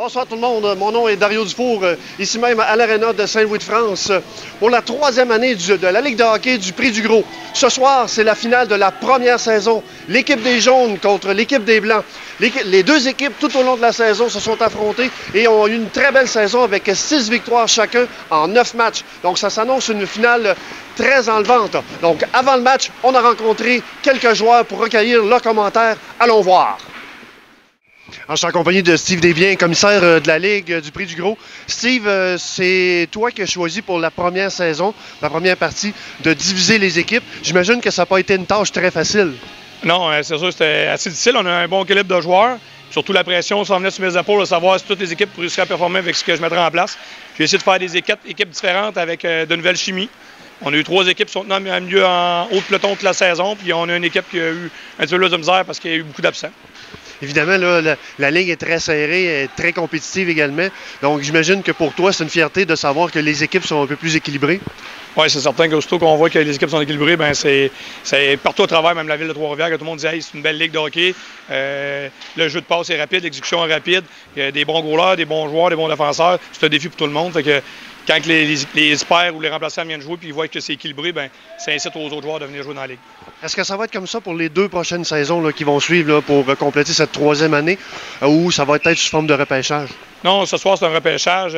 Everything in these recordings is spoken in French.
Bonsoir tout le monde, mon nom est Dario Dufour, ici même à l'Arena de Saint-Louis-de-France pour la troisième année de la Ligue de hockey du Prix du Gros. Ce soir, c'est la finale de la première saison. L'équipe des Jaunes contre l'équipe des Blancs. Les deux équipes, tout au long de la saison, se sont affrontées et ont eu une très belle saison avec 6 victoires chacun en 9 matchs. Donc ça s'annonce une finale très enlevante. Donc avant le match, on a rencontré quelques joueurs pour recueillir leurs commentaires. Allons voir. Alors, je suis en compagnie de Steve Desbiens, commissaire de la Ligue du Prix du Gros. Steve, c'est toi qui as choisi pour la première saison, la première partie, de diviser les équipes. J'imagine que ça n'a pas été une tâche très facile. Non, c'est sûr, c'était assez difficile. On a un bon équilibre de joueurs. Surtout la pression s'en venait sur mes épaules de savoir si toutes les équipes réussiraient à performer avec ce que je mettrais en place. J'ai essayé de faire des équipes différentes avec de nouvelles chimies. On a eu 3 équipes qui sont tenues à milieu en haut de peloton toute la saison. Puis on a une équipe qui a eu un petit peu plus de misère parce qu'il y a eu beaucoup d'absents. Évidemment, là, la ligue est très serrée, est très compétitive également. Donc, j'imagine que pour toi, c'est une fierté de savoir que les équipes sont un peu plus équilibrées. Oui, c'est certain qu'aussitôt qu'on voit que les équipes sont équilibrées, bien, c'est partout à travers, même la ville de Trois-Rivières, que tout le monde dit hey, c'est une belle ligue de hockey. Le jeu de passe est rapide, l'exécution est rapide. Il y a des bons goalers, des bons joueurs, des bons défenseurs. C'est un défi pour tout le monde. Fait que quand les experts ou les remplaçants viennent jouer et ils voient que c'est équilibré, bien, ça incite aux autres joueurs de venir jouer dans la ligue. Est-ce que ça va être comme ça pour les 2 prochaines saisons là, qui vont suivre là, pour compléter cette 3e année ou ça va être sous forme de repêchage? Non, ce soir, c'est un repêchage.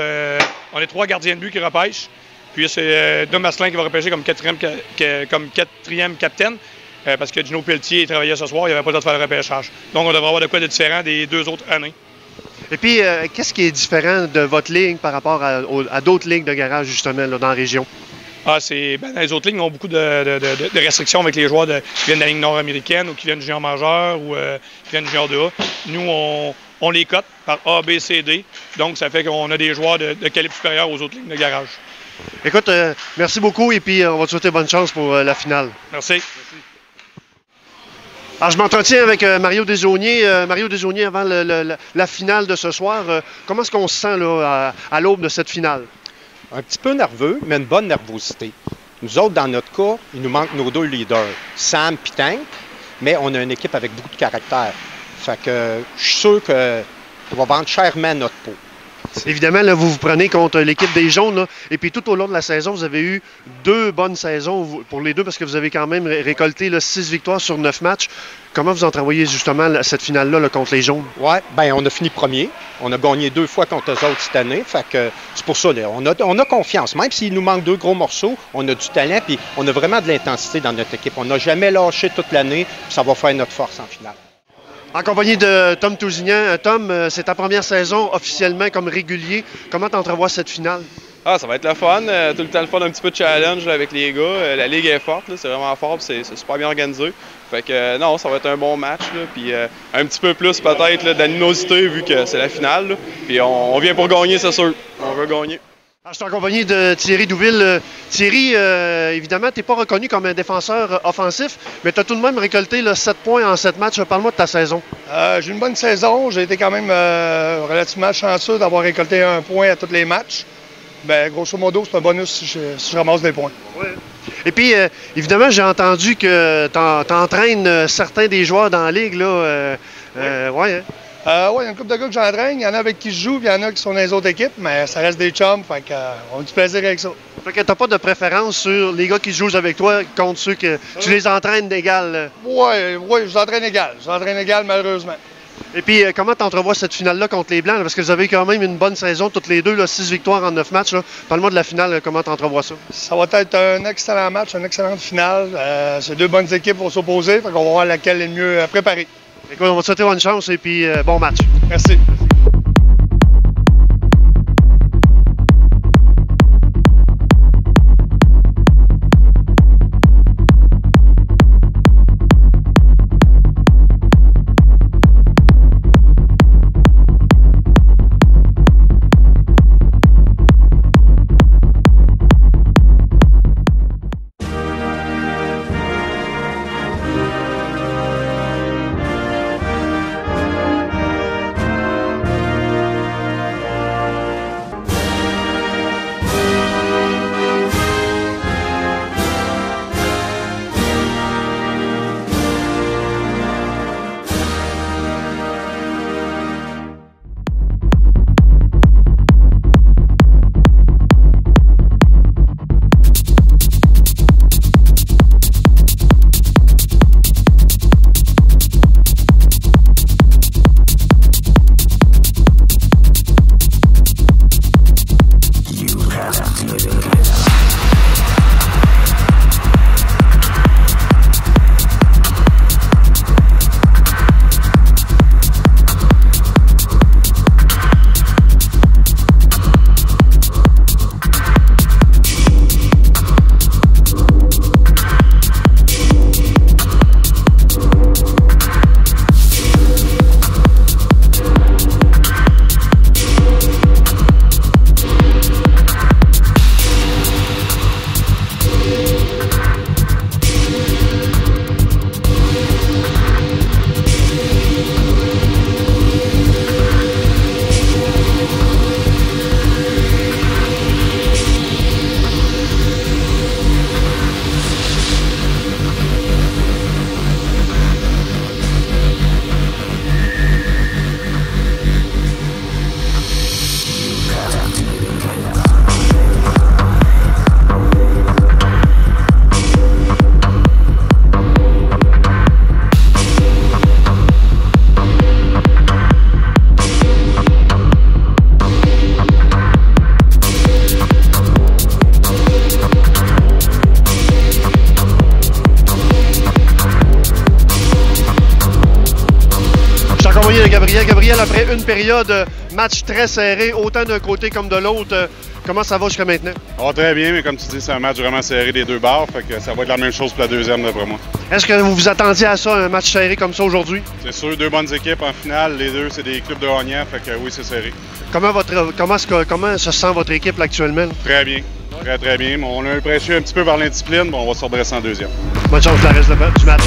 On est 3 gardiens de but qui repêchent. Puis c'est Dom Asselin qui va repêcher comme quatrième capitaine. Parce que Gino Pelletier travaillait ce soir, il n'y avait pas le temps de faire le repêchage. Donc on devrait avoir de quoi de différent des 2 autres années. Et puis, qu'est-ce qui est différent de votre ligue par rapport à d'autres ligues de garage, justement, là, dans la région? Les autres ligues ont beaucoup de restrictions avec les joueurs qui viennent de la ligue nord-américaine ou qui viennent du junior majeur ou qui viennent du junior 2A. Nous, on les cote par A, B, C, D. Donc, ça fait qu'on a des joueurs de calibre supérieur aux autres ligues de garage. Écoute, merci beaucoup et puis on va te souhaiter bonne chance pour la finale. Merci. Alors, je m'entretiens avec Mario Desaulniers. Mario Desaulniers, avant la finale de ce soir, comment est-ce qu'on se sent là, à l'aube de cette finale? Un petit peu nerveux, mais une bonne nervosité. Nous autres, dans notre cas, il nous manque nos 2 leaders, Sam et Tank, mais on a une équipe avec beaucoup de caractère. Fait que je suis sûr qu'on va vendre chèrement notre peau. Évidemment, là, vous prenez contre l'équipe des Jaunes, là, et puis tout au long de la saison, vous avez eu 2 bonnes saisons pour les deux parce que vous avez quand même récolté là, 6 victoires sur 9 matchs. Comment vous entrevoyez justement cette finale-là là, contre les Jaunes? Oui, bien, on a fini premier. On a gagné 2 fois contre eux autres cette année. Fait que c'est pour ça, là, on a confiance. Même s'il nous manque 2 gros morceaux, on a du talent puis on a vraiment de l'intensité dans notre équipe. On n'a jamais lâché toute l'année, puis ça va faire notre force en finale. En compagnie de Tom Tousignan. Tom, c'est ta première saison officiellement comme régulier. Comment tu entrevois cette finale? Ça va être le fun. Tout le temps le fun, un petit peu de challenge là, avec les gars. La ligue est forte, c'est vraiment fort, c'est super bien organisé. Fait que non, ça va être un bon match. Là, puis un petit peu plus peut-être d'animosité vu que c'est la finale. Là. Puis on vient pour gagner, c'est sûr. On veut gagner. Alors, je suis en compagnie de Thierry Douville. Thierry, évidemment, tu n'es pas reconnu comme un défenseur offensif, mais tu as tout de même récolté là, 7 points en 7 matchs. Parle-moi de ta saison. J'ai une bonne saison. J'ai été quand même relativement chanceux d'avoir récolté 1 point à tous les matchs. Ben, grosso modo, c'est un bonus si je ramasse des points. Ouais. Et puis, évidemment, j'ai entendu que tu entraînes certains des joueurs dans la ligue. Là, ouais, hein? Il y a une couple de gars que j'entraîne. Il y en a avec qui je joue, puis il y en a qui sont dans les autres équipes, mais ça reste des chums, fait qu'on a du plaisir avec ça. Fait que t'as pas de préférence sur les gars qui jouent avec toi contre ceux que tu les entraînes d'égal? Oui, je les entraîne égal. Je les entraîne égal, malheureusement. Et puis, comment t'entrevois cette finale-là contre les Blancs? Là, parce que vous avez quand même une bonne saison, toutes les deux, là, 6 victoires en 9 matchs. Là. Parle-moi de la finale, comment t'entrevois ça? Ça va être un excellent match, une excellente finale. Ces 2 bonnes équipes vont s'opposer, fait qu'on va voir laquelle est le mieux préparée. Écoute, on va te souhaiter bonne chance et puis bon match. Merci. une période, match très serré, autant d'un côté comme de l'autre. Comment ça va jusqu'à maintenant? Ça va très bien, mais comme tu dis, c'est un match vraiment serré des deux bords, fait que ça va être la même chose pour la deuxième, d'après moi. Est-ce que vous vous attendiez à ça, un match serré comme ça aujourd'hui? C'est sûr, deux bonnes équipes en finale, les deux, c'est des clubs de gagnants, fait que oui, c'est serré. Comment se sent votre équipe là, actuellement? Très bien, très bien. On a l'impression un petit peu par l'indiscipline, mais on va se redresser en deuxième. Bonne chance pour le reste du match.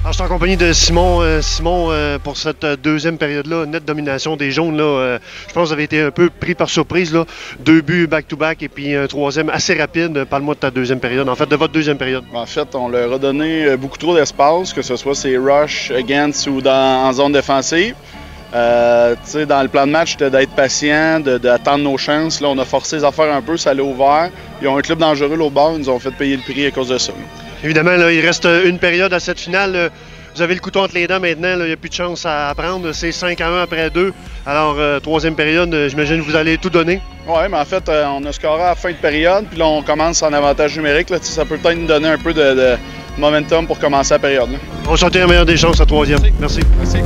Je suis en compagnie de Simon. Simon, pour cette deuxième période-là, nette domination des Jaunes. Là, je pense que vous avez été un peu pris par surprise. Là. 2 buts back-to-back et puis un troisième assez rapide. Parle-moi de ta deuxième période, en fait, de votre deuxième période. En fait, on leur a donné beaucoup trop d'espace, que ce soit ces rush against ou en zone défensive. Dans le plan de match, c'était d'être patient, d'attendre nos chances. Là, on a forcé les affaires un peu, ça l'a ouvert. Ils ont un club dangereux l'autre bord, ils nous ont fait payer le prix à cause de ça. Évidemment, là, il reste une période à cette finale. Vous avez le couteau entre les dents maintenant, il n'y a plus de chance à prendre. C'est 5-1 après 2. Alors, troisième période, j'imagine que vous allez tout donner. Oui, mais en fait, on a scoré à la fin de période, puis là, on commence en avantage numérique. Là, ça peut peut-être nous donner un peu de momentum pour commencer la période. Là. On souhaite la meilleure des chances à troisième. Merci. Merci.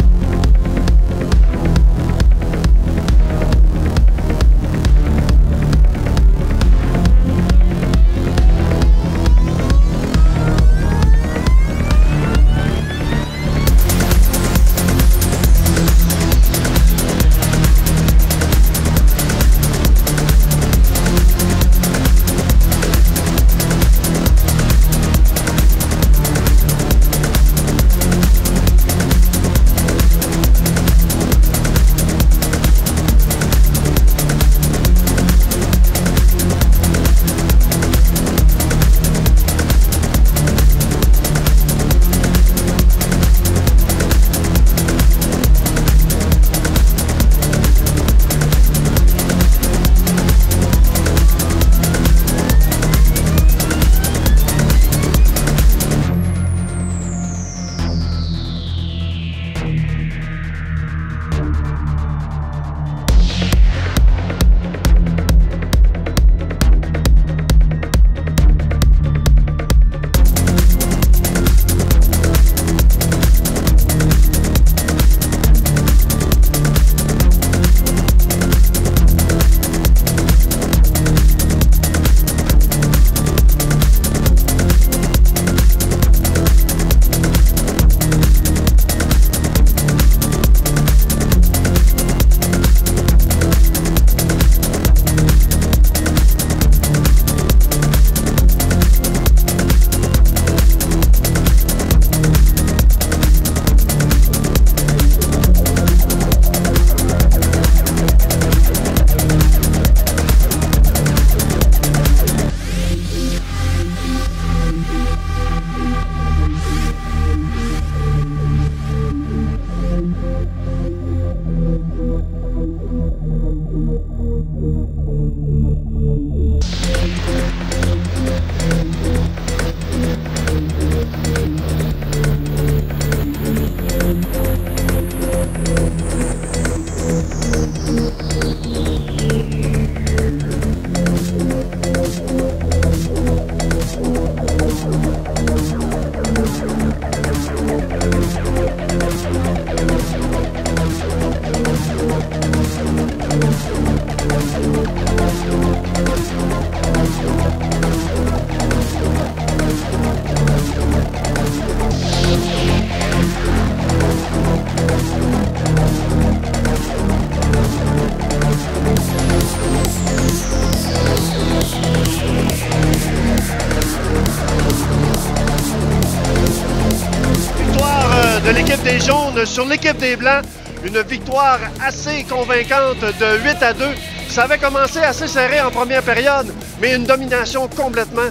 De l'équipe des Jaunes sur l'équipe des Blancs. Une victoire assez convaincante de 8-2. Ça avait commencé assez serré en première période, mais une domination complètement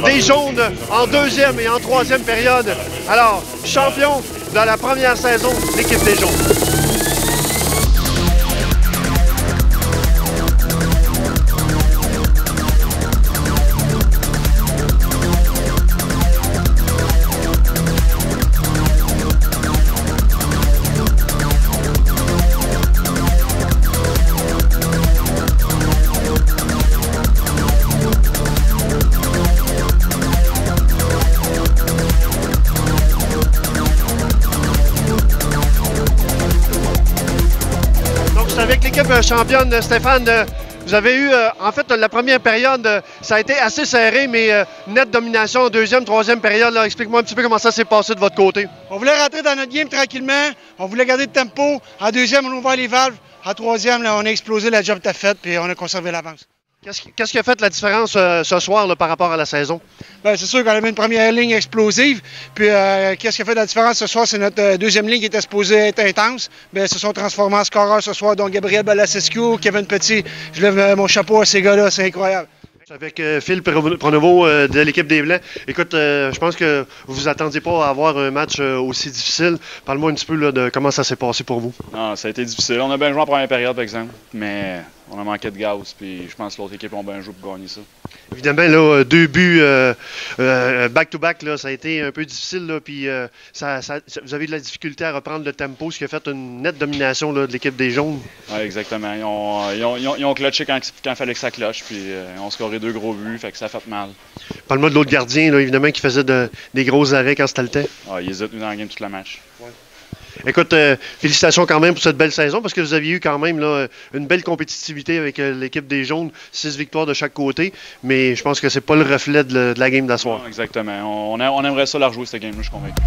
des Jaunes en deuxième et en troisième période. Alors, champion de la première saison, l'équipe des Jaunes. Avec l'équipe championne, Stéphane, vous avez eu, en fait, la première période, ça a été assez serré, mais nette domination en deuxième, troisième période. Explique-moi un petit peu comment ça s'est passé de votre côté. On voulait rentrer dans notre game tranquillement, on voulait garder le tempo. En deuxième, on a ouvert les valves. En troisième, là, on a explosé, la job était faite, puis on a conservé l'avance. Qu'est-ce qui a fait la différence ce soir là, par rapport à la saison? Bien, c'est sûr qu'on avait une première ligne explosive. Puis, qu'est-ce qui a fait la différence ce soir? C'est notre deuxième ligne qui était supposée être intense. Bien, se sont transformés en scoreurs ce soir. Donc, Gabriel Balasescu, Kevin Petit. Je lève mon chapeau à ces gars-là. C'est incroyable. Avec Phil Pronovo de l'équipe des Blancs. Écoute, je pense que vous vous attendiez pas à avoir un match aussi difficile. Parle-moi un petit peu là, de comment ça s'est passé pour vous. Non, ça a été difficile. On a bien joué en première période, par exemple. Mais On a manqué de gaz, puis je pense que l'autre équipe ont bien joué pour gagner ça. Évidemment, là, 2 buts back-to-back, là, ça a été un peu difficile. Là, puis, vous avez de la difficulté à reprendre le tempo, ce qui a fait une nette domination là, de l'équipe des Jaunes. Oui, exactement. Ils ont clutché quand il fallait que ça cloche, puis ils ont scoré 2 gros buts, fait que ça a fait mal. Parle-moi de l'autre gardien, là, évidemment, qui faisait des gros arrêts quand c'était le temps. Ah, il les a tenus dans le game toute la match. Ouais. Écoute, félicitations quand même pour cette belle saison parce que vous aviez eu quand même là, une belle compétitivité avec l'équipe des Jaunes, 6 victoires de chaque côté, mais je pense que c'est pas le reflet de la game d'asseoir. Exactement. On aimerait ça la rejouer cette game-là, je suis convaincu.